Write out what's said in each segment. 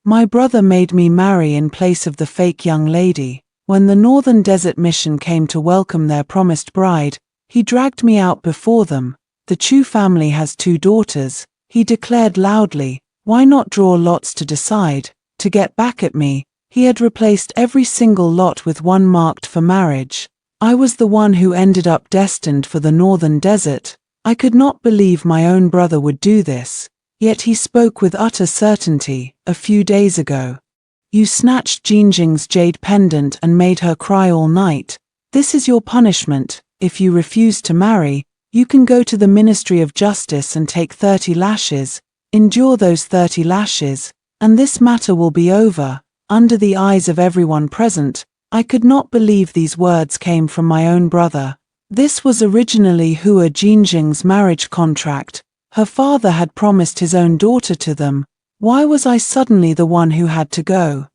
My brother made me marry in place of the fake young lady. When the Northern Desert Mission came to welcome their promised bride, he dragged me out before them. The Chu family has 2 daughters, he declared loudly. Why not draw lots to decide? To get back at me, he had replaced every single lot with one marked for marriage. I was the one who ended up destined for the Northern Desert. I could not believe my own brother would do this. Yet he spoke with utter certainty. A few days ago, you snatched Jingjing's jade pendant and made her cry all night. This is your punishment. If you refuse to marry, you can go to the Ministry of Justice and take 30 lashes. Endure those 30 lashes, and this matter will be over. Under the eyes of everyone present, I could not believe these words came from my own brother. This was originally Hua Jingjing's marriage contract. Her father had promised his own daughter to them. Why was I suddenly the one who had to go?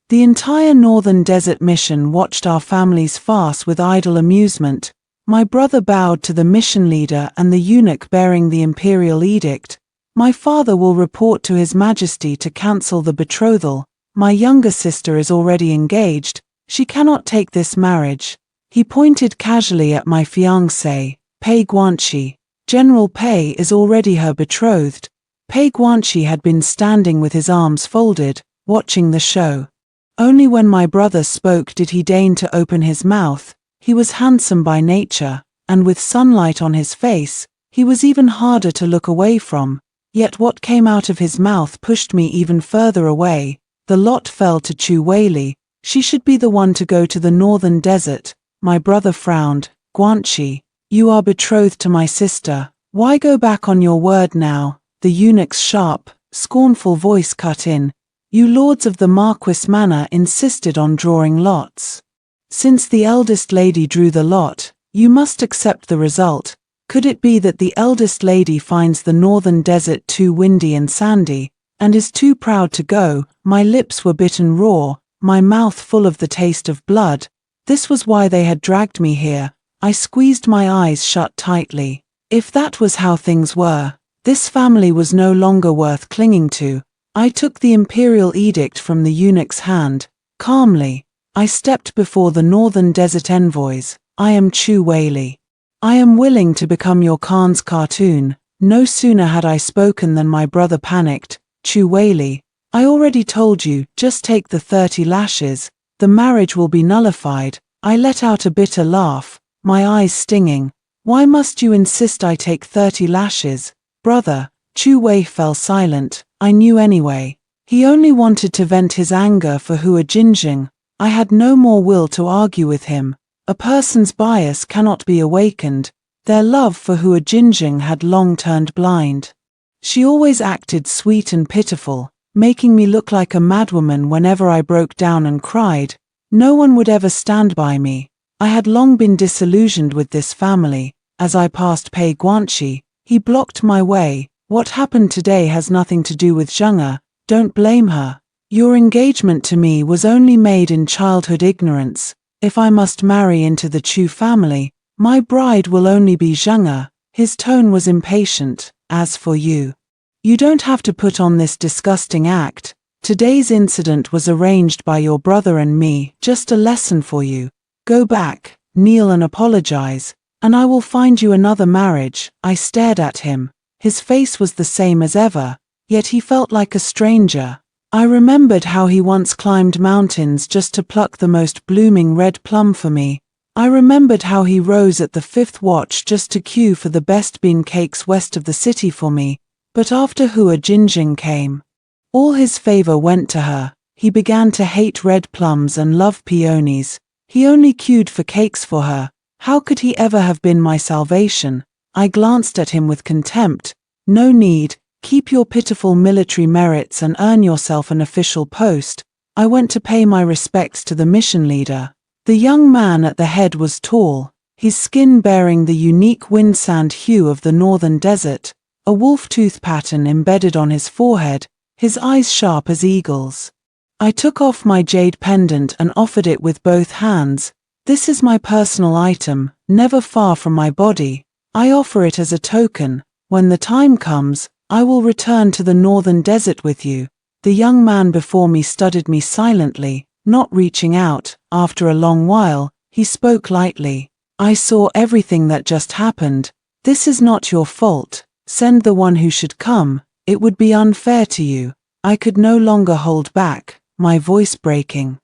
The entire Northern Desert Mission watched our family's farce with idle amusement. My brother bowed to the mission leader and the eunuch bearing the imperial edict. My father will report to His Majesty to cancel the betrothal. My younger sister is already engaged. She cannot take this marriage. He pointed casually at my fiancée, Pei Guanxi. General Pei is already her betrothed. Pei Guanxi had been standing with his arms folded, watching the show. Only when my brother spoke did he deign to open his mouth. He was handsome by nature, and with sunlight on his face, he was even harder to look away from. Yet what came out of his mouth pushed me even further away. The lot fell to Chu Weili. She should be the one to go to the Northern Desert. My brother frowned. Guanxi, you are betrothed to my sister. Why go back on your word now? The eunuch's sharp, scornful voice cut in. You lords of the Marquis Manor insisted on drawing lots. Since the eldest lady drew the lot, you must accept the result. Could it be that the eldest lady finds the Northern Desert too windy and sandy, and is too proud to go? My lips were bitten raw, my mouth full of the taste of blood. This was why they had dragged me here. I squeezed my eyes shut tightly. If that was how things were, this family was no longer worth clinging to. I took the imperial edict from the eunuch's hand. Calmly, I stepped before the Northern Desert envoys. I am Chu Weili. I am willing to become your Khan's cartoon. No sooner had I spoken than my brother panicked. Chu Weili, I already told you, just take the 30 lashes. The marriage will be nullified. I let out a bitter laugh, my eyes stinging. Why must you insist I take 30 lashes? Brother, Chu Wei fell silent. I knew anyway. He only wanted to vent his anger for Hua Jingjing. I had no more will to argue with him. A person's bias cannot be awakened. Their love for Hua Jingjing had long turned blind. She always acted sweet and pitiful, making me look like a madwoman whenever I broke down and cried. No one would ever stand by me. I had long been disillusioned with this family. As I passed Pei Guanxi, he blocked my way. What happened today has nothing to do with Zheng'e. Don't blame her. Your engagement to me was only made in childhood ignorance. If I must marry into the Chu family, my bride will only be Zheng'e. His tone was impatient. As for you, you don't have to put on this disgusting act. Today's incident was arranged by your brother and me, just a lesson for you. Go back, kneel and apologize, and I will find you another marriage. I stared at him. His face was the same as ever, yet he felt like a stranger. I remembered how he once climbed mountains just to pluck the most blooming red plum for me. I remembered how he rose at the 5th watch just to queue for the best bean cakes west of the city for me. But after Hua Jingjing came, all his favor went to her. He began to hate red plums and love peonies. He only queued for cakes for her. How could he ever have been my salvation? I glanced at him with contempt. No need. Keep your pitiful military merits and earn yourself an official post. I went to pay my respects to the mission leader. The young man at the head was tall, his skin bearing the unique windsand hue of the Northern Desert, a wolf tooth pattern embedded on his forehead, his eyes sharp as eagles. I took off my jade pendant and offered it with both hands. This is my personal item, never far from my body. I offer it as a token. When the time comes, I will return to the Northern Desert with you. The young man before me studied me silently, not reaching out. After a long while, he spoke lightly. I saw everything that just happened. This is not your fault. Send the one who should come. It would be unfair to you. I could no longer hold back, my voice breaking.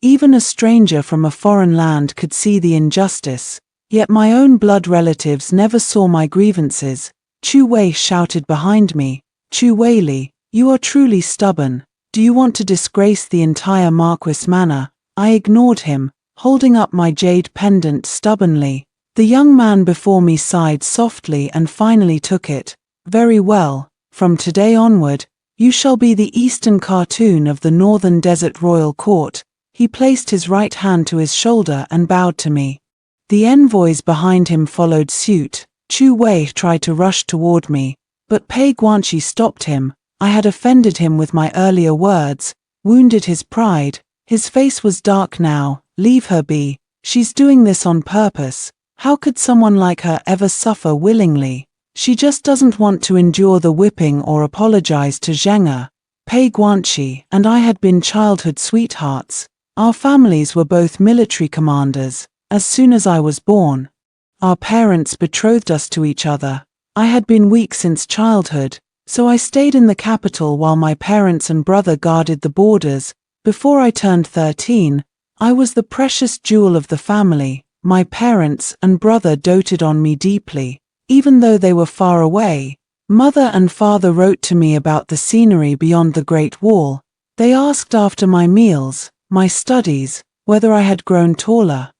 Even a stranger from a foreign land could see the injustice. Yet my own blood relatives never saw my grievances. Chu Wei shouted behind me. Chu Weili, you are truly stubborn. Do you want to disgrace the entire Marquis manor? I ignored him, holding up my jade pendant stubbornly. The young man before me sighed softly and finally took it. Very well, from today onward, you shall be the Eastern cartoon of the Northern Desert Royal Court. He placed his right hand to his shoulder and bowed to me. The envoys behind him followed suit. Chu Wei tried to rush toward me, but Pei Guanxi stopped him. I had offended him with my earlier words, wounded his pride. His face was dark now. Leave her be. She's doing this on purpose. How could someone like her ever suffer willingly? She just doesn't want to endure the whipping or apologize to Zheng. Pei Guanxi and I had been childhood sweethearts. Our families were both military commanders. As soon as I was born, our parents betrothed us to each other. I had been weak since childhood, so I stayed in the capital while my parents and brother guarded the borders. Before I turned 13, I was the precious jewel of the family. My parents and brother doted on me deeply, even though they were far away. Mother and father wrote to me about the scenery beyond the Great Wall. They asked after my meals, my studies, whether I had grown taller.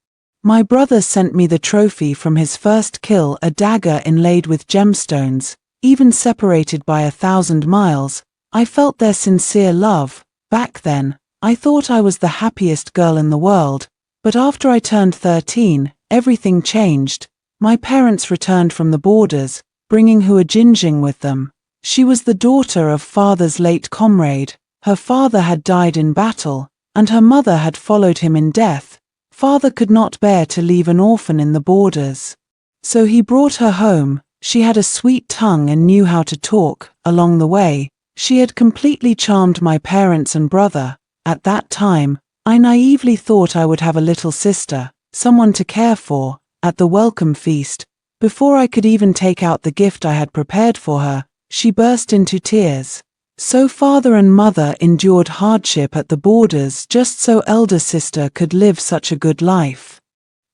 My brother sent me the trophy from his first kill, a dagger inlaid with gemstones. Even separated by 1,000 miles, I felt their sincere love. Back then, I thought I was the happiest girl in the world, but after I turned 13, everything changed. My parents returned from the borders, bringing Hua Jinjing with them. She was the daughter of father's late comrade. Her father had died in battle, and her mother had followed him in death. Father could not bear to leave an orphan in the borders. So he brought her home. She had a sweet tongue and knew how to talk. Along the way, she had completely charmed my parents and brother. At that time, I naively thought I would have a little sister, someone to care for. At the welcome feast, before I could even take out the gift I had prepared for her, she burst into tears. So father and mother endured hardship at the borders just so elder sister could live such a good life.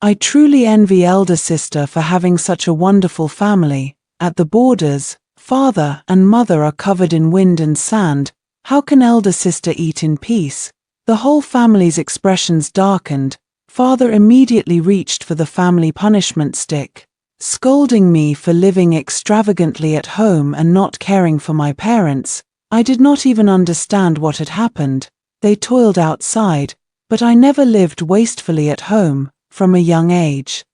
I truly envy elder sister for having such a wonderful family. At the borders, father and mother are covered in wind and sand. How can elder sister eat in peace? The whole family's expressions darkened. Father immediately reached for the family punishment stick, scolding me for living extravagantly at home and not caring for my parents. I did not even understand what had happened. They toiled outside, but I never lived wastefully at home. From a young age,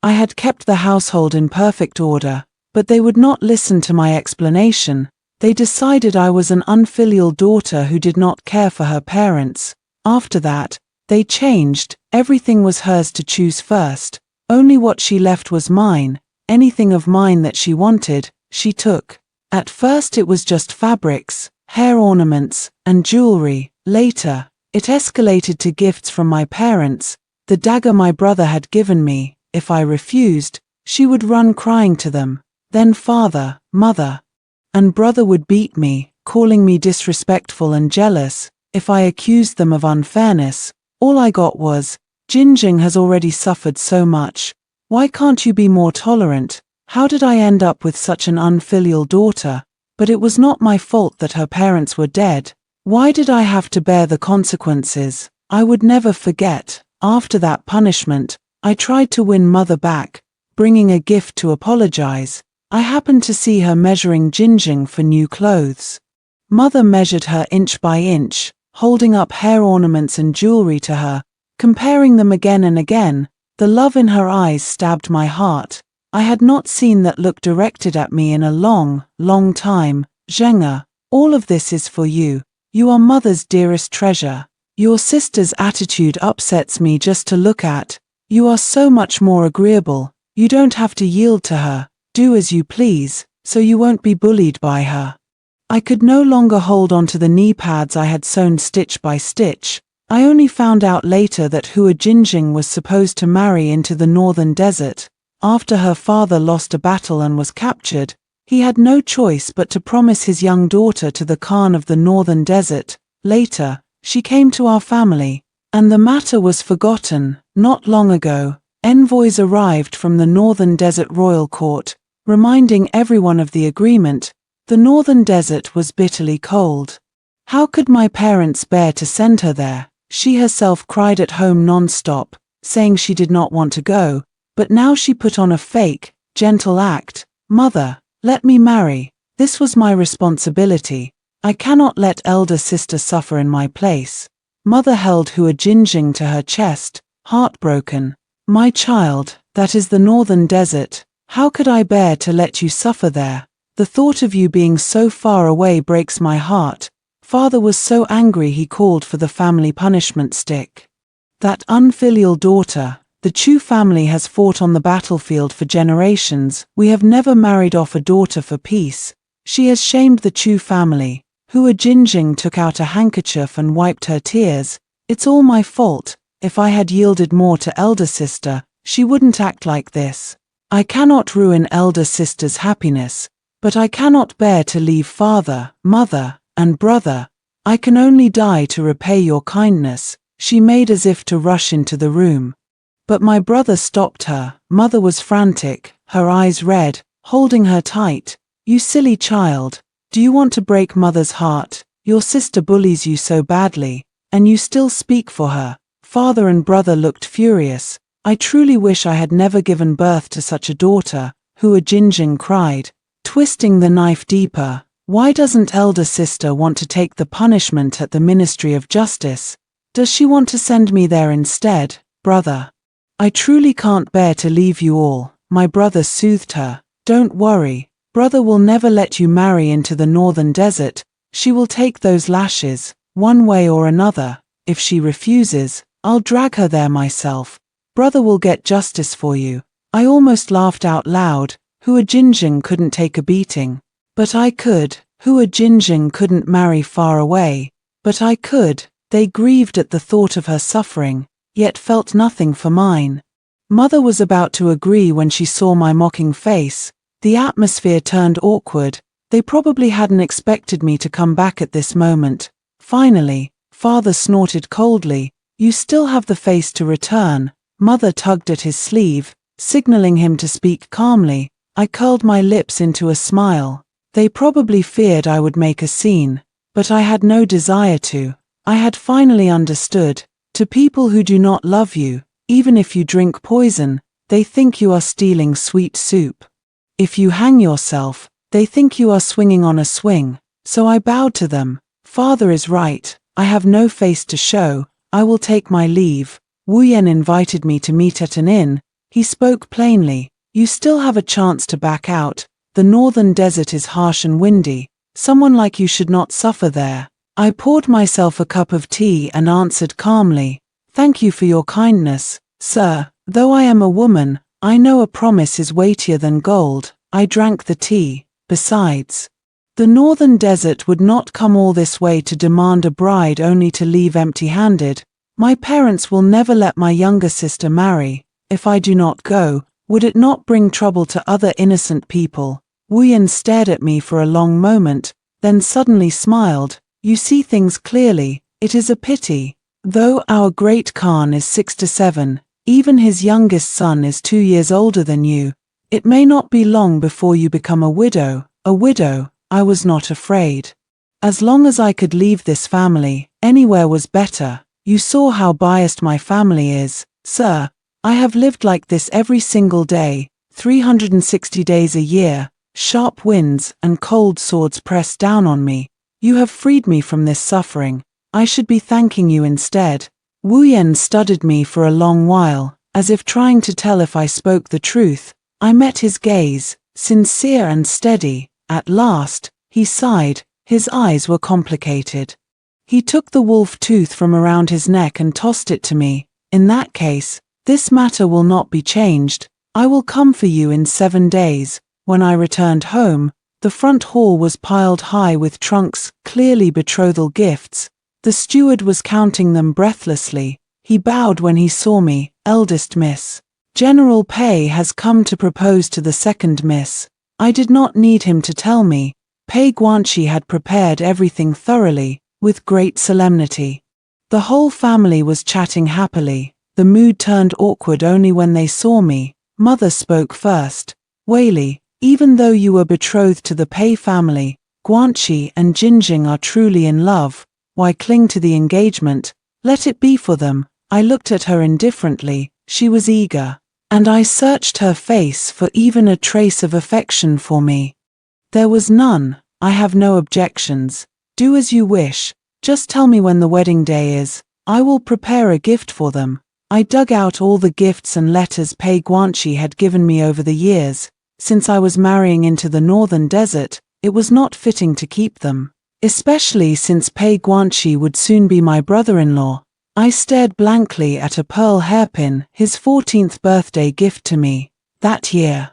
I had kept the household in perfect order, but they would not listen to my explanation. They decided I was an unfilial daughter who did not care for her parents. After that, they changed. Everything was hers to choose first. Only what she left was mine. Anything of mine that she wanted, she took. At first it was just fabrics, hair ornaments, and jewelry. Later, it escalated to gifts from my parents. The dagger my brother had given me. If I refused, she would run crying to them. Then father, mother, and brother would beat me, calling me disrespectful and jealous. If I accused them of unfairness, all I got was, Jinjing has already suffered so much. Why can't you be more tolerant? How did I end up with such an unfilial daughter? But it was not my fault that her parents were dead. Why did I have to bear the consequences? I would never forget. After that punishment, I tried to win mother back, bringing a gift to apologize. I happened to see her measuring Jinjing for new clothes. Mother measured her inch by inch, holding up hair ornaments and jewelry to her, comparing them again and again. The love in her eyes stabbed my heart. I had not seen that look directed at me in a long, long time. Zheng, all of this is for you. You are mother's dearest treasure. Your sister's attitude upsets me just to look at. You are so much more agreeable. You don't have to yield to her. Do as you please, so you won't be bullied by her. I could no longer hold onto the knee pads I had sewn stitch by stitch. I only found out later that Hua Jinjing was supposed to marry into the northern desert. After her father lost a battle and was captured, he had no choice but to promise his young daughter to the Khan of the northern desert. Later, she came to our family, and the matter was forgotten. Not long ago, envoys arrived from the northern desert royal court, reminding everyone of the agreement. The northern desert was bitterly cold. How could my parents bear to send her there? She herself cried at home non-stop, saying she did not want to go, but now she put on a fake, gentle act. Mother, let me marry. This was my responsibility. I cannot let elder sister suffer in my place. Mother held Hua Jinjing to her chest, heartbroken. My child, that is the northern desert. How could I bear to let you suffer there? The thought of you being so far away breaks my heart. Father was so angry he called for the family punishment stick. That unfilial daughter. The Chu family has fought on the battlefield for generations. We have never married off a daughter for peace. She has shamed the Chu family. Hua Jinjing took out a handkerchief and wiped her tears. It's all my fault. If I had yielded more to elder sister, she wouldn't act like this. I cannot ruin elder sister's happiness, but I cannot bear to leave father, mother, and brother. I can only die to repay your kindness. She made as if to rush into the room. But my brother stopped her. Mother was frantic, her eyes red, holding her tight. You silly child. Do you want to break mother's heart? Your sister bullies you so badly, and you still speak for her. Father and brother looked furious. I truly wish I had never given birth to such a daughter, Hua Jinjing cried, twisting the knife deeper. Why doesn't elder sister want to take the punishment at the Ministry of Justice? Does she want to send me there instead, brother? I truly can't bear to leave you all. My brother soothed her. Don't worry, brother will never let you marry into the northern desert. She will take those lashes, one way or another. If she refuses, I'll drag her there myself. Brother will get justice for you. I almost laughed out loud. Hua Jinjing couldn't take a beating. But I could. Hua Jinjing couldn't marry far away. But I could. They grieved at the thought of her suffering, yet felt nothing for mine. Mother was about to agree when she saw my mocking face. The atmosphere turned awkward. They probably hadn't expected me to come back at this moment. Finally, father snorted coldly. You still have the face to return. Mother tugged at his sleeve, signaling him to speak calmly. I curled my lips into a smile. They probably feared I would make a scene, but I had no desire to. I had finally understood. To people who do not love you, even if you drink poison, they think you are stealing sweet soup. If you hang yourself, they think you are swinging on a swing. So I bowed to them. Father is right. I have no face to show. I will take my leave. Wu Yan invited me to meet at an inn. He spoke plainly. You still have a chance to back out. The northern desert is harsh and windy. Someone like you should not suffer there. I poured myself a cup of tea and answered calmly, Thank you for your kindness, sir. Though I am a woman, I know a promise is weightier than gold. I drank the tea. Besides, the northern desert would not come all this way to demand a bride only to leave empty-handed. My parents will never let my younger sister marry. If I do not go, would it not bring trouble to other innocent people? Wu Yan stared at me for a long moment, then suddenly smiled. You see things clearly. It is a pity. Though our great Khan is 6 to 7, even his youngest son is 2 years older than you. It may not be long before you become a widow. A widow. I was not afraid. As long as I could leave this family, anywhere was better. You saw how biased my family is, sir. I have lived like this every single day, 360 days a year. Sharp winds and cold swords pressed down on me. You have freed me from this suffering. I should be thanking you instead. Wu Yan studied me for a long while, as if trying to tell if I spoke the truth. I met his gaze, sincere and steady. At last, he sighed. His eyes were complicated. He took the wolf tooth from around his neck and tossed it to me. In that case, this matter will not be changed. I will come for you in 7 days. When I returned home, The front hall was piled high with trunks, clearly betrothal gifts. The steward was counting them breathlessly. He bowed when he saw me. "Eldest miss. General Pei has come to propose to the second miss." I did not need him to tell me. Pei Guanxi had prepared everything thoroughly, with great solemnity. The whole family was chatting happily. The mood turned awkward only when they saw me. Mother spoke first. "Weili, even though you were betrothed to the Pei family, Guanxi and Jinjing are truly in love. Why cling to the engagement? Let it be for them." I looked at her indifferently. She was eager, and I searched her face for even a trace of affection for me. There was none. "I have no objections. Do as you wish. Just tell me when the wedding day is. I will prepare a gift for them." I dug out all the gifts and letters Pei Guanxi had given me over the years. Since I was marrying into the northern desert, it was not fitting to keep them, especially since Pei Guanxi would soon be my brother-in-law. I stared blankly at a pearl hairpin, his 14th birthday gift to me. That year,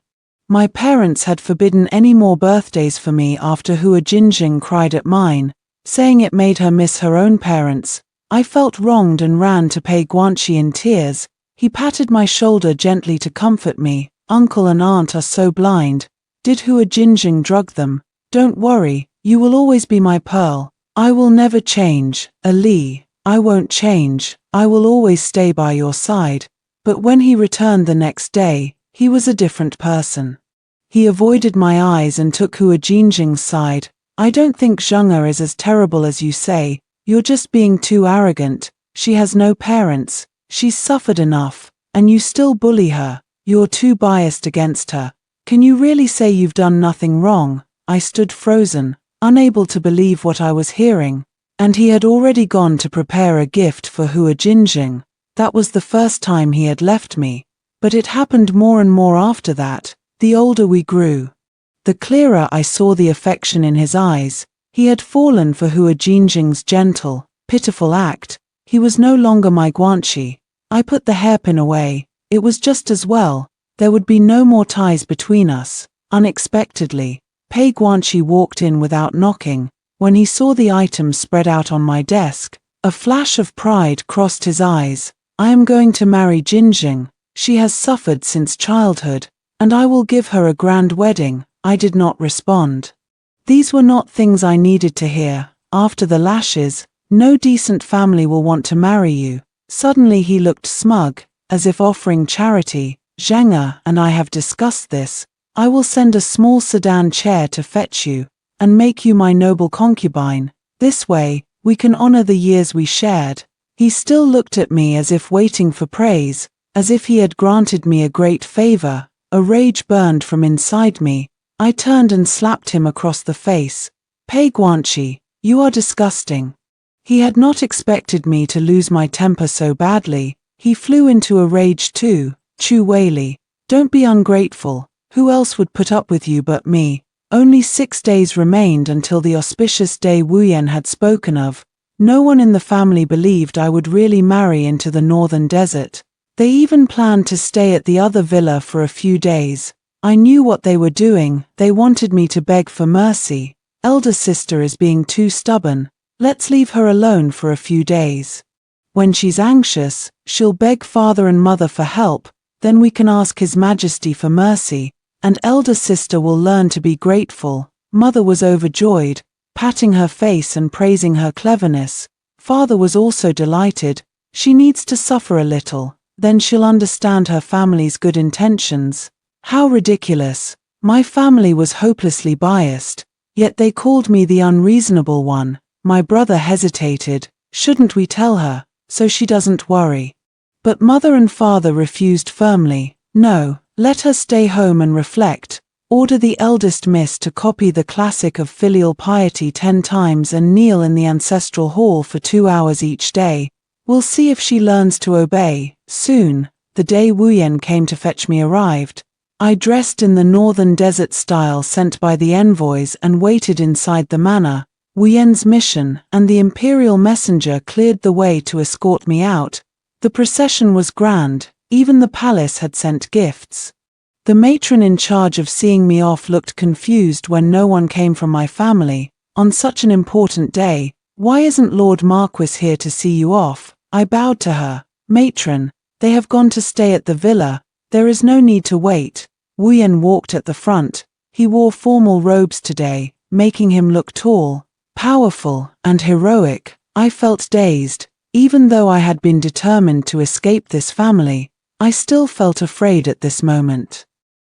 my parents had forbidden any more birthdays for me after Hua Jinjing cried at mine, saying it made her miss her own parents. I felt wronged and ran to Pei Guanxi in tears. He patted my shoulder gently to comfort me. "Uncle and aunt are so blind. Did Hua Jinjing drug them? Don't worry, you will always be my pearl. I will never change, Ali. I won't change. I will always stay by your side." But when he returned the next day, he was a different person. He avoided my eyes and took Hua Jinjing's side. "I don't think Zheng'e is as terrible as you say. You're just being too arrogant. She has no parents. She's suffered enough, and you still bully her. You're too biased against her. Can you really say you've done nothing wrong?" I stood frozen, unable to believe what I was hearing. And he had already gone to prepare a gift for Hua Jinjing. That was the first time he had left me. But it happened more and more after that. The older we grew, the clearer I saw the affection in his eyes. He had fallen for Hua Jinjing's gentle, pitiful act. He was no longer my Guanxi. I put the hairpin away. It was just as well. There would be no more ties between us. Unexpectedly, Pei Guanxi walked in without knocking. When he saw the items spread out on my desk, a flash of pride crossed his eyes. "I am going to marry Jinjing. She has suffered since childhood, and I will give her a grand wedding." I did not respond. These were not things I needed to hear. After the lashes, "No decent family will want to marry you." Suddenly he looked smug, as if offering charity. "Zheng'e and I have discussed this. I will send a small sedan chair to fetch you, and make you my noble concubine. This way, we can honor the years we shared." He still looked at me as if waiting for praise, as if he had granted me a great favor. A rage burned from inside me. I turned and slapped him across the face. "Pei Guanxi, you are disgusting." He had not expected me to lose my temper so badly. He flew into a rage too. "Chu Weili, don't be ungrateful. Who else would put up with you but me?" Only 6 days remained until the auspicious day Wu Yan had spoken of. No one in the family believed I would really marry into the northern desert. They even planned to stay at the other villa for a few days. I knew what they were doing. They wanted me to beg for mercy. "Elder sister is being too stubborn. Let's leave her alone for a few days. When she's anxious, she'll beg father and mother for help, then we can ask His Majesty for mercy, and elder sister will learn to be grateful." Mother was overjoyed, patting her face and praising her cleverness. Father was also delighted. "She needs to suffer a little, then she'll understand her family's good intentions." How ridiculous. My family was hopelessly biased, yet they called me the unreasonable one. My brother hesitated. "Shouldn't we tell her, so she doesn't worry?" But mother and father refused firmly. "No, let her stay home and reflect. Order the eldest miss to copy the classic of filial piety 10 times and kneel in the ancestral hall for 2 hours each day. We'll see if she learns to obey." Soon, the day Wu Yan came to fetch me arrived. I dressed in the northern desert style sent by the envoys and waited inside the manor. Wu Yan's mission and the imperial messenger cleared the way to escort me out. The procession was grand. Even the palace had sent gifts. The matron in charge of seeing me off looked confused when no one came from my family. On such an important day, why isn't Lord Marquis here to see you off? I bowed to her. Matron, they have gone to stay at the villa. There is no need to wait. Wu Yan walked at the front. He wore formal robes today, making him look tall, powerful, and heroic. I felt dazed. Even though I had been determined to escape this family, I still felt afraid at this moment.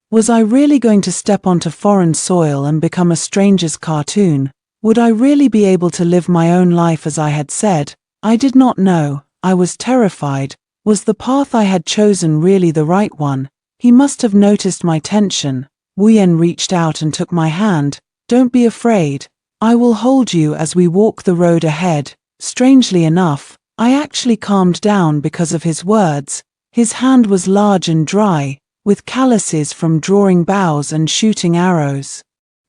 Was I really going to step onto foreign soil and become a stranger's cartoon? Would I really be able to live my own life as I had said? I did not know. I was terrified. Was the path I had chosen really the right one? He must have noticed my tension. Wu Yan reached out and took my hand. Don't be afraid. I will hold you as we walk the road ahead. Strangely enough, I actually calmed down because of his words. His hand was large and dry, with calluses from drawing bows and shooting arrows.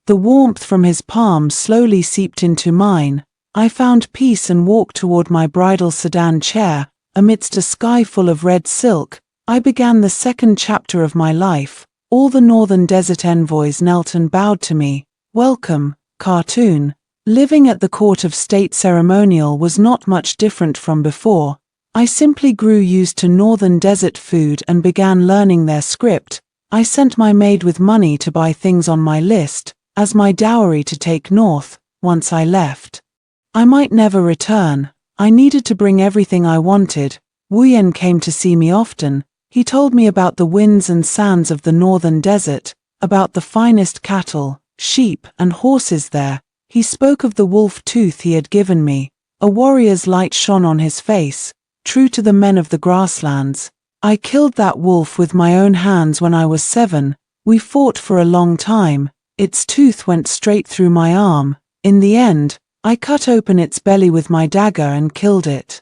The warmth from his palm slowly seeped into mine. I found peace and walked toward my bridal sedan chair. Amidst a sky full of red silk, I began the second chapter of my life. All the northern desert envoys knelt and bowed to me. Welcome, cartoon. Living at the court of state ceremonial was not much different from before. I simply grew used to northern desert food and began learning their script. I sent my maid with money to buy things on my list, as my dowry to take north, once I left. I might never return. I needed to bring everything I wanted. Wu Yan came to see me often. He told me about the winds and sands of the northern desert, about the finest cattle, sheep, and horses there. He spoke of the wolf tooth he had given me. A warrior's light shone on his face, true to the men of the grasslands. I killed that wolf with my own hands when I was 7. We fought for a long time. Its tooth went straight through my arm. In the end, I cut open its belly with my dagger and killed it.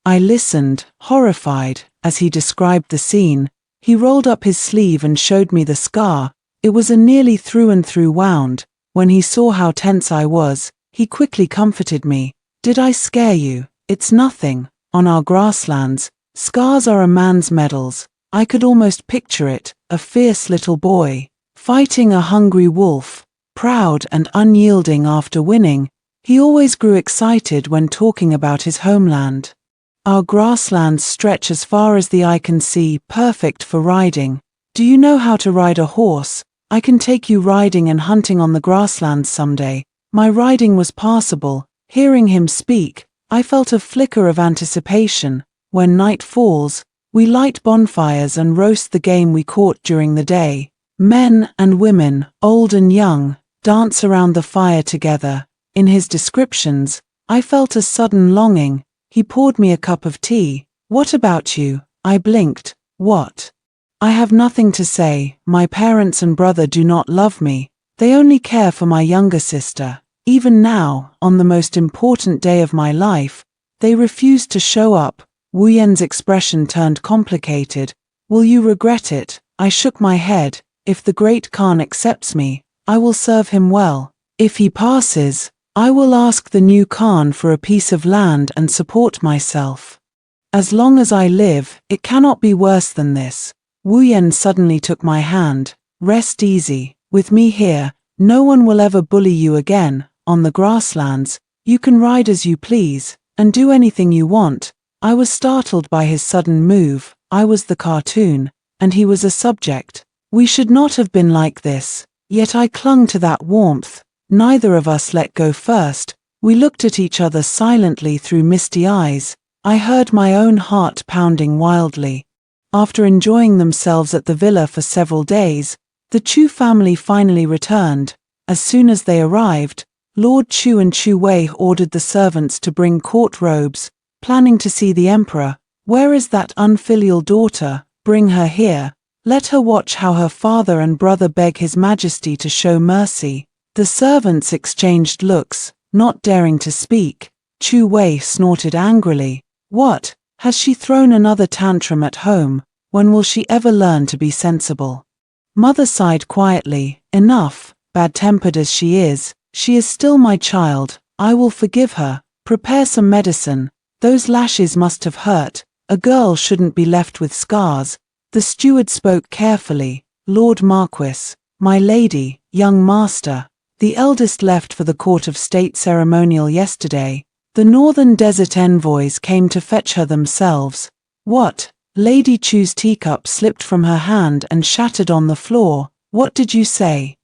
I listened, horrified, as he described the scene. He rolled up his sleeve and showed me the scar. It was a nearly through and through wound. When he saw how tense I was, he quickly comforted me. Did I scare you? It's nothing. On our grasslands, scars are a man's medals. I could almost picture it, a fierce little boy, fighting a hungry wolf, proud and unyielding after winning. He always grew excited when talking about his homeland. Our grasslands stretch as far as the eye can see, perfect for riding. Do you know how to ride a horse? I can take you riding and hunting on the grasslands someday. My riding was passable. Hearing him speak, I felt a flicker of anticipation. When night falls, we light bonfires and roast the game we caught during the day. Men and women, old and young, dance around the fire together. In his descriptions, I felt a sudden longing. He poured me a cup of tea. What about you? I blinked. What? I have nothing to say. My parents and brother do not love me. They only care for my younger sister. Even now, on the most important day of my life, they refuse to show up. Wu Yan's expression turned complicated. Will you regret it? I shook my head. If the great Khan accepts me, I will serve him well. If he passes, I will ask the new Khan for a piece of land and support myself. As long as I live, it cannot be worse than this. Wu Yan suddenly took my hand. Rest easy. With me here, no one will ever bully you again. On the grasslands, you can ride as you please, and do anything you want. I was startled by his sudden move. I was the cartoon, and he was a subject. We should not have been like this. Yet I clung to that warmth. Neither of us let go first. We looked at each other silently through misty eyes. I heard my own heart pounding wildly. After enjoying themselves at the villa for several days, the Chu family finally returned. As soon as they arrived, Lord Chu and Chu Wei ordered the servants to bring court robes, planning to see the emperor. Where is that unfilial daughter? Bring her here. Let her watch how her father and brother beg his majesty to show mercy. The servants exchanged looks, not daring to speak. Chu Wei snorted angrily. What? Has she thrown another tantrum at home? When will she ever learn to be sensible? Mother sighed quietly. Enough. Bad-tempered as she is still my child. I will forgive her. Prepare some medicine. Those lashes must have hurt. A girl shouldn't be left with scars. The steward spoke carefully. Lord Marquis, my lady, young master. The eldest left for the court of state ceremonial yesterday. The northern desert envoys came to fetch her themselves. What? Lady Chu's teacup slipped from her hand and shattered on the floor. What did you say?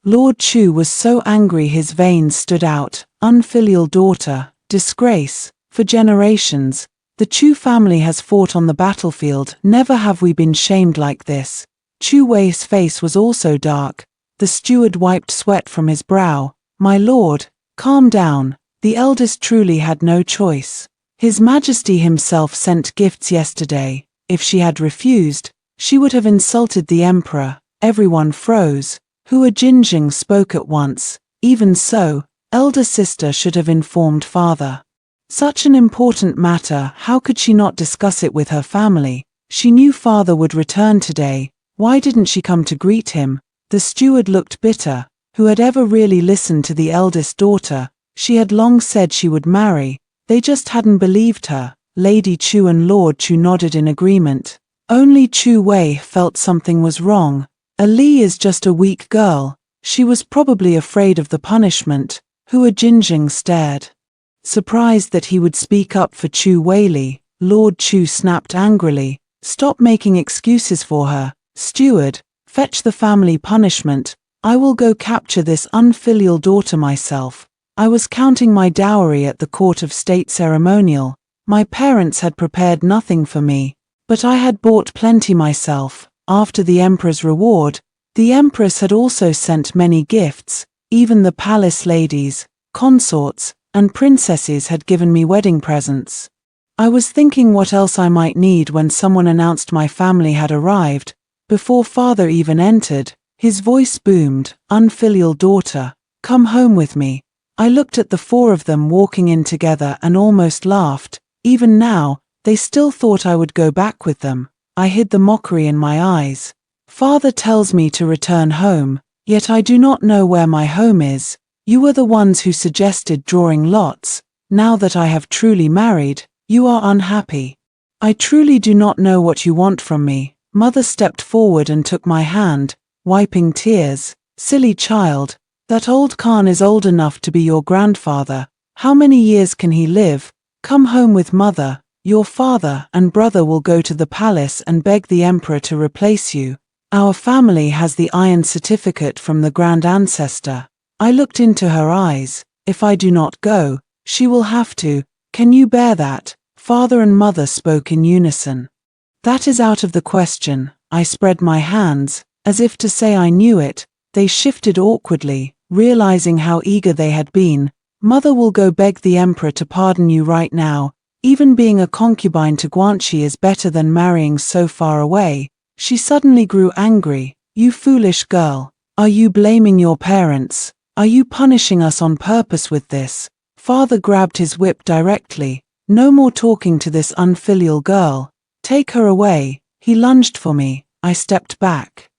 Lord Chu was so angry his veins stood out. Unfilial daughter, disgrace. For generations, the Chu family has fought on the battlefield. Never have we been shamed like this. Chu Wei's face was also dark. The steward wiped sweat from his brow. My lord, calm down. The eldest truly had no choice. His Majesty himself sent gifts yesterday. If she had refused, she would have insulted the emperor. Everyone froze. Hua Jinjing spoke at once. Even so, elder sister should have informed father. Such an important matter, how could she not discuss it with her family? She knew father would return today. Why didn't she come to greet him? The steward looked bitter. Who had ever really listened to the eldest daughter? She had long said she would marry. They just hadn't believed her. Lady Chu and Lord Chu nodded in agreement. Only Chu Wei felt something was wrong. Ali is just a weak girl. She was probably afraid of the punishment. Hua Jinjing stared. Surprised that he would speak up for Chu Weili, Lord Chu snapped angrily. Stop making excuses for her. Steward, fetch the family punishment. I will go capture this unfilial daughter myself. I was counting my dowry at the court of state ceremonial. My parents had prepared nothing for me, but I had bought plenty myself. After the emperor's reward, the empress had also sent many gifts. Even the palace ladies, consorts, and princesses had given me wedding presents. I was thinking what else I might need when someone announced my family had arrived. Before father even entered, his voice boomed, unfilial daughter, come home with me. I looked at the four of them walking in together and almost laughed. Even now, they still thought I would go back with them. I hid the mockery in my eyes. Father tells me to return home, yet I do not know where my home is. You were the ones who suggested drawing lots. Now that I have truly married, you are unhappy. I truly do not know what you want from me. Mother stepped forward and took my hand, wiping tears. Silly child, that old Khan is old enough to be your grandfather. How many years can he live? Come home with mother. Your father and brother will go to the palace and beg the emperor to replace you. Our family has the iron certificate from the grand ancestor. I looked into her eyes. If I do not go, she will have to. Can you bear that? Father and mother spoke in unison. That is out of the question. I spread my hands, as if to say I knew it. They shifted awkwardly, realizing how eager they had been. Mother will go beg the emperor to pardon you right now. Even being a concubine to Guanxi is better than marrying so far away. She suddenly grew angry. You foolish girl. Are you blaming your parents? Are you punishing us on purpose with this? Father grabbed his whip directly. No more talking to this unfilial girl. Take her away. He lunged for me. I stepped back.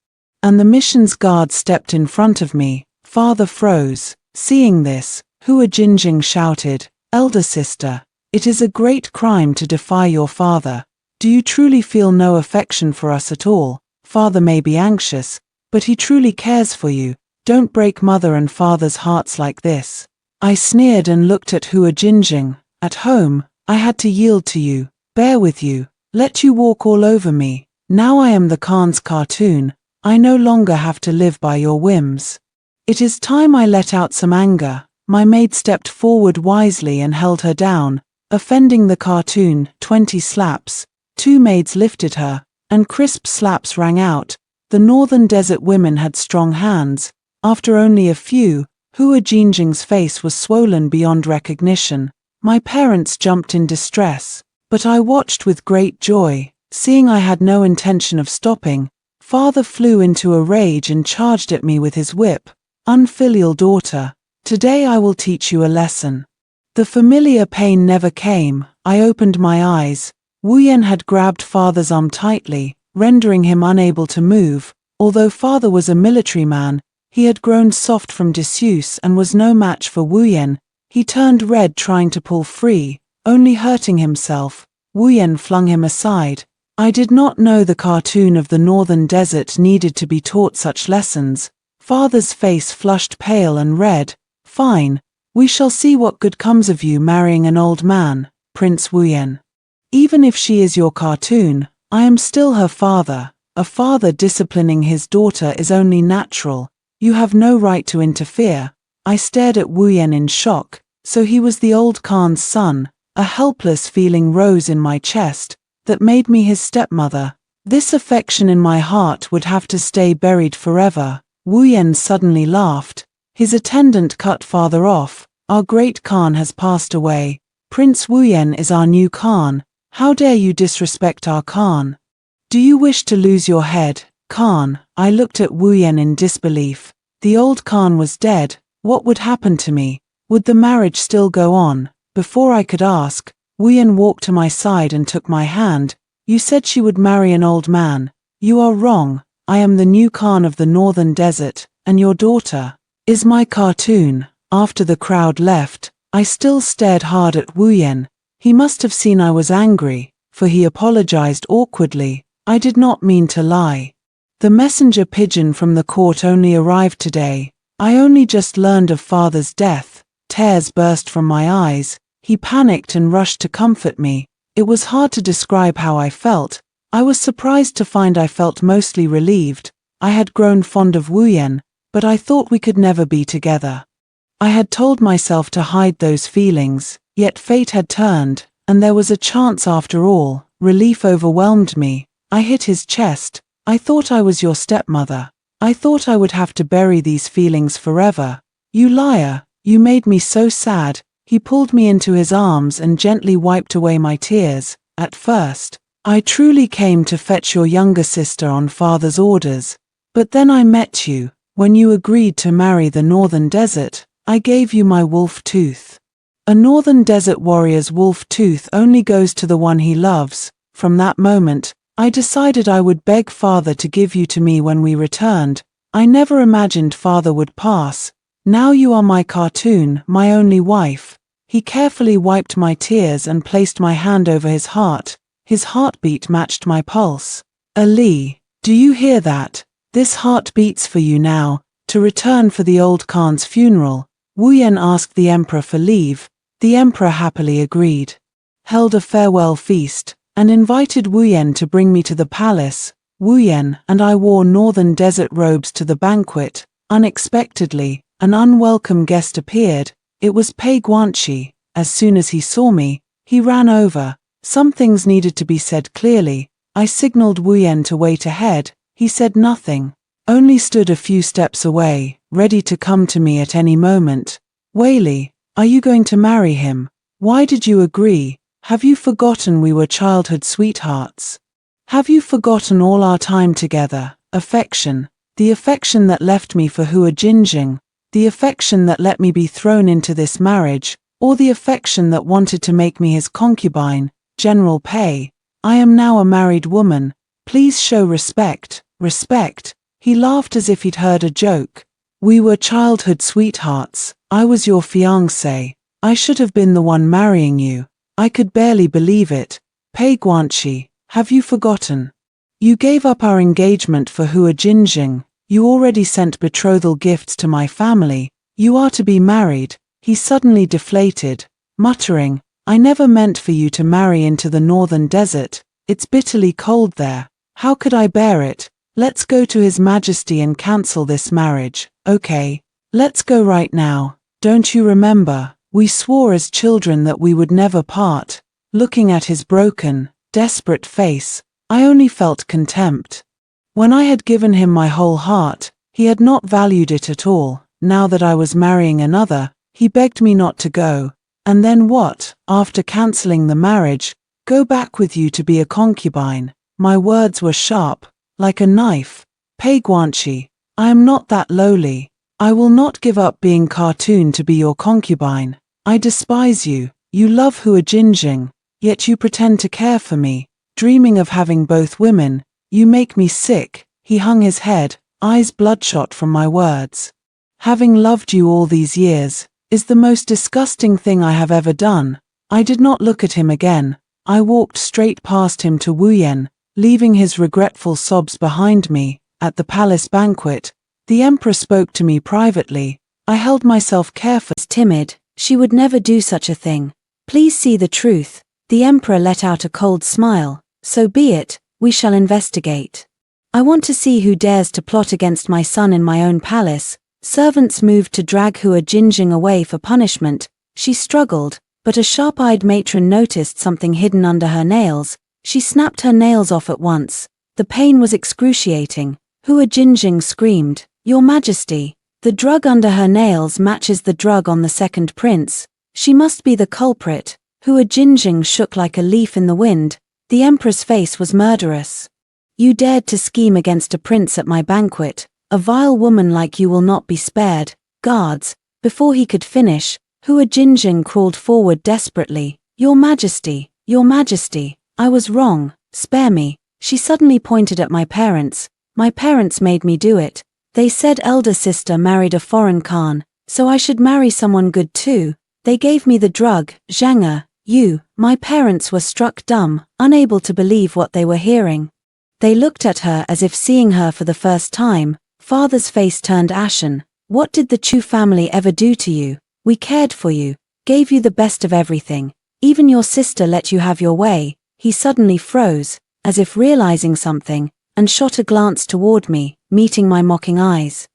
And the mission's guard stepped in front of me. Father froze. Seeing this, Hua Jinjing shouted, Elder sister, it is a great crime to defy your father. Do you truly feel no affection for us at all? Father may be anxious, but he truly cares for you. Don't break mother and father's hearts like this. I sneered and looked at Hua Jinjing. At home, I had to yield to you, bear with you, let you walk all over me. Now I am the Khan's cartoon. I no longer have to live by your whims. It is time I let out some anger. My maid stepped forward wisely and held her down, offending the cartoon. 20 slaps. 2 maids lifted her, and crisp slaps rang out. The northern desert women had strong hands. After only a few, Hua Jinjing's face was swollen beyond recognition. My parents jumped in distress, but I watched with great joy. Seeing I had no intention of stopping, father flew into a rage and charged at me with his whip. Unfilial daughter, today I will teach you a lesson. The familiar pain never came. I opened my eyes. Wu Yan had grabbed father's arm tightly, rendering him unable to move. Although father was a military man, he had grown soft from disuse and was no match for Wu Yan. He turned red trying to pull free, only hurting himself. Wu Yan flung him aside. I did not know the cartoon of the northern desert needed to be taught such lessons. Father's face flushed pale and red. Fine, we shall see what good comes of you marrying an old man, Prince Wuyen. Even if she is your cartoon, I am still her father. A father disciplining his daughter is only natural. You have no right to interfere. I stared at Wuyen in shock. So he was the old Khan's son. A helpless feeling rose in my chest that made me his stepmother. This affection in my heart would have to stay buried forever. Wuyen suddenly laughed. His attendant cut father off. Our great Khan has passed away. Prince Wuyen is our new Khan. How dare you disrespect our Khan? Do you wish to lose your head, Khan? I looked at Wuyen in disbelief. The old Khan was dead. What would happen to me? Would the marriage still go on? Before I could ask, Wuyen walked to my side and took my hand. You said she would marry an old man. You are wrong. I am the new Khan of the northern desert, and your daughter is my cartoon. After the crowd left, I still stared hard at Wuyen. He must have seen I was angry, for he apologized awkwardly. I did not mean to lie. The messenger pigeon from the court only arrived today. I only just learned of father's death. Tears burst from my eyes. He panicked and rushed to comfort me. It was hard to describe how I felt. I was surprised to find I felt mostly relieved. I had grown fond of Wuyen, but I thought we could never be together. I had told myself to hide those feelings, yet fate had turned, and there was a chance after all. Relief overwhelmed me. I hit his chest. I thought I was your stepmother. I thought I would have to bury these feelings forever. You liar, you made me so sad. He pulled me into his arms and gently wiped away my tears. At first, I truly came to fetch your younger sister on father's orders. But then I met you. When you agreed to marry the northern desert, I gave you my wolf tooth. A northern desert warrior's wolf tooth only goes to the one he loves. From that moment, I decided I would beg father to give you to me when we returned. I never imagined father would pass. Now you are my cartoon, my only wife. He carefully wiped my tears and placed my hand over his heart. His heartbeat matched my pulse. Ali, do you hear that? This heart beats for you now, to return for the old Khan's funeral. Wuyen asked the emperor for leave. The emperor happily agreed, held a farewell feast, and invited Wuyen to bring me to the palace. Wuyen and I wore northern desert robes to the banquet. Unexpectedly, an unwelcome guest appeared. It was Pei Guanxi. As soon as he saw me, he ran over. Some things needed to be said clearly. I signaled Wuyen to wait ahead. He said nothing, only stood a few steps away, ready to come to me at any moment. Weili, are you going to marry him? Why did you agree? Have you forgotten we were childhood sweethearts? Have you forgotten all our time together? Affection, the affection that left me for Hua Jinjing, the affection that let me be thrown into this marriage, or the affection that wanted to make me his concubine, General Pei. I am now a married woman. Please show respect. Respect. He laughed as if he'd heard a joke. We were childhood sweethearts. I was your fiancé. I should have been the one marrying you. I could barely believe it. Pei Guanxi, have you forgotten? You gave up our engagement for Hua Jinjing. You already sent betrothal gifts to my family. You are to be married. He suddenly deflated, muttering, I never meant for you to marry into the northern desert. It's bitterly cold there. How could I bear it? Let's go to His Majesty and cancel this marriage. Okay, let's go right now. Don't you remember? We swore as children that we would never part. Looking at his broken, desperate face, I only felt contempt. When I had given him my whole heart, he had not valued it at all. Now that I was marrying another, he begged me not to go. And then what? After cancelling the marriage, go back with you to be a concubine. My words were sharp, like a knife. Pei Guanxi, I am not that lowly. I will not give up being cartoon to be your concubine. I despise you. You love Hua Jinjing, yet you pretend to care for me. Dreaming of having both women, you make me sick. He hung his head, eyes bloodshot from my words. Having loved you all these years is the most disgusting thing I have ever done. I did not look at him again. I walked straight past him to Wuyen, leaving his regretful sobs behind me. At the palace banquet, the emperor spoke to me privately. I held myself carefully. Timid, she would never do such a thing. Please see the truth. The emperor let out a cold smile. So be it, we shall investigate. I want to see who dares to plot against my son in my own palace. Servants moved to drag Hua Jinjing away for punishment. She struggled, but a sharp-eyed matron noticed something hidden under her nails. She snapped her nails off at once. The pain was excruciating. Hua Jinjing screamed, "Your Majesty!" The drug under her nails matches the drug on the second prince. She must be the culprit. Hua Jinjing shook like a leaf in the wind. The emperor's face was murderous. You dared to scheme against a prince at my banquet. A vile woman like you will not be spared. Guards. Before he could finish, Hua Jinjing crawled forward desperately. Your Majesty, Your Majesty, I was wrong. Spare me. She suddenly pointed at my parents. My parents made me do it. They said elder sister married a foreign Khan, so I should marry someone good too. They gave me the drug, Zhanga. My parents were struck dumb, unable to believe what they were hearing. They looked at her as if seeing her for the first time. Father's face turned ashen. What did the Chu family ever do to you? We cared for you, gave you the best of everything. Even your sister let you have your way. He suddenly froze, as if realizing something, and shot a glance toward me, meeting my mocking eyes.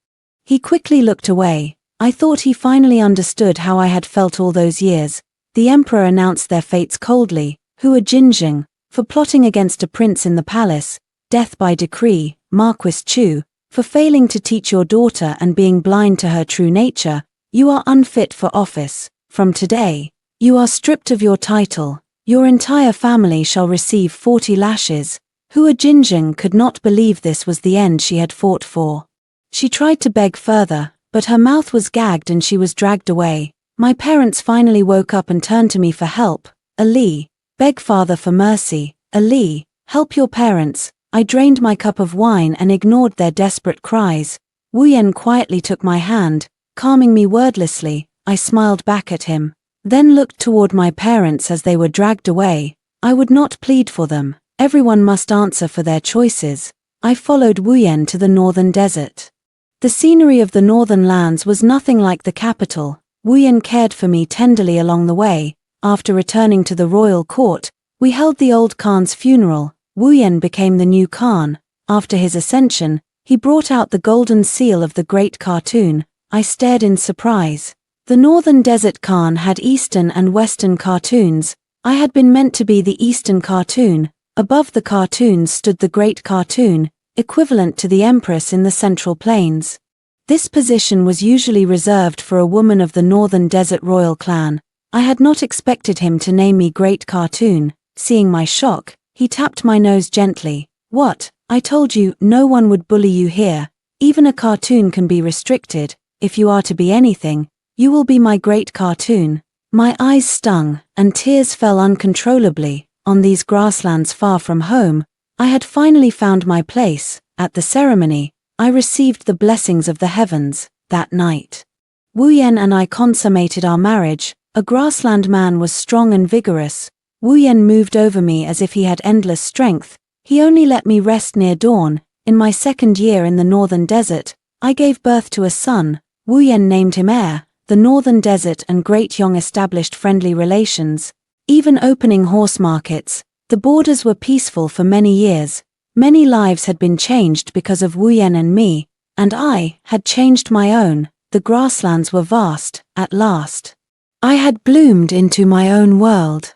He quickly looked away. I thought he finally understood how I had felt all those years. The emperor announced their fates coldly. Hua Jinjing, for plotting against a prince in the palace. Death by decree, Marquis Chu, for failing to teach your daughter and being blind to her true nature. You are unfit for office. From today, you are stripped of your title. Your entire family shall receive 40 lashes. Hua Jinjing could not believe this was the end she had fought for. She tried to beg further, but her mouth was gagged and she was dragged away. My parents finally woke up and turned to me for help. Ali, beg father for mercy. Ali, help your parents. I drained my cup of wine and ignored their desperate cries. Wu Yan quietly took my hand, calming me wordlessly. I smiled back at him, then looked toward my parents as they were dragged away. I would not plead for them. Everyone must answer for their choices. I followed Wu Yan to the northern desert. The scenery of the northern lands was nothing like the capital. Wu Yan cared for me tenderly along the way. After returning to the royal court, we held the old Khan's funeral. Wu Yan became the new Khan. After his ascension, he brought out the golden seal of the great cartoon. I stared in surprise. The northern desert Khan had eastern and western cartoons. I had been meant to be the eastern cartoon. Above the cartoons stood the great cartoon, equivalent to the empress in the central plains. This position was usually reserved for a woman of the northern desert royal clan. I had not expected him to name me great cartoon. Seeing my shock, he tapped my nose gently. What? I told you, no one would bully you here. Even a cartoon can be restricted. If you are to be anything, you will be my great cartoon. My eyes stung, and tears fell uncontrollably. On these grasslands far from home, I had finally found my place. At the ceremony, I received the blessings of the heavens. That night, Wu Yan and I consummated our marriage. A grassland man was strong and vigorous. Wu Yan moved over me as if he had endless strength. He only let me rest near dawn. In my second year in the northern desert, I gave birth to a son. Wu Yan named him Heir. The northern desert and Great Yong established friendly relations, even opening horse markets. The borders were peaceful for many years. Many lives had been changed because of Wu Yan and me, and I had changed my own. The grasslands were vast. At last, I had bloomed into my own world.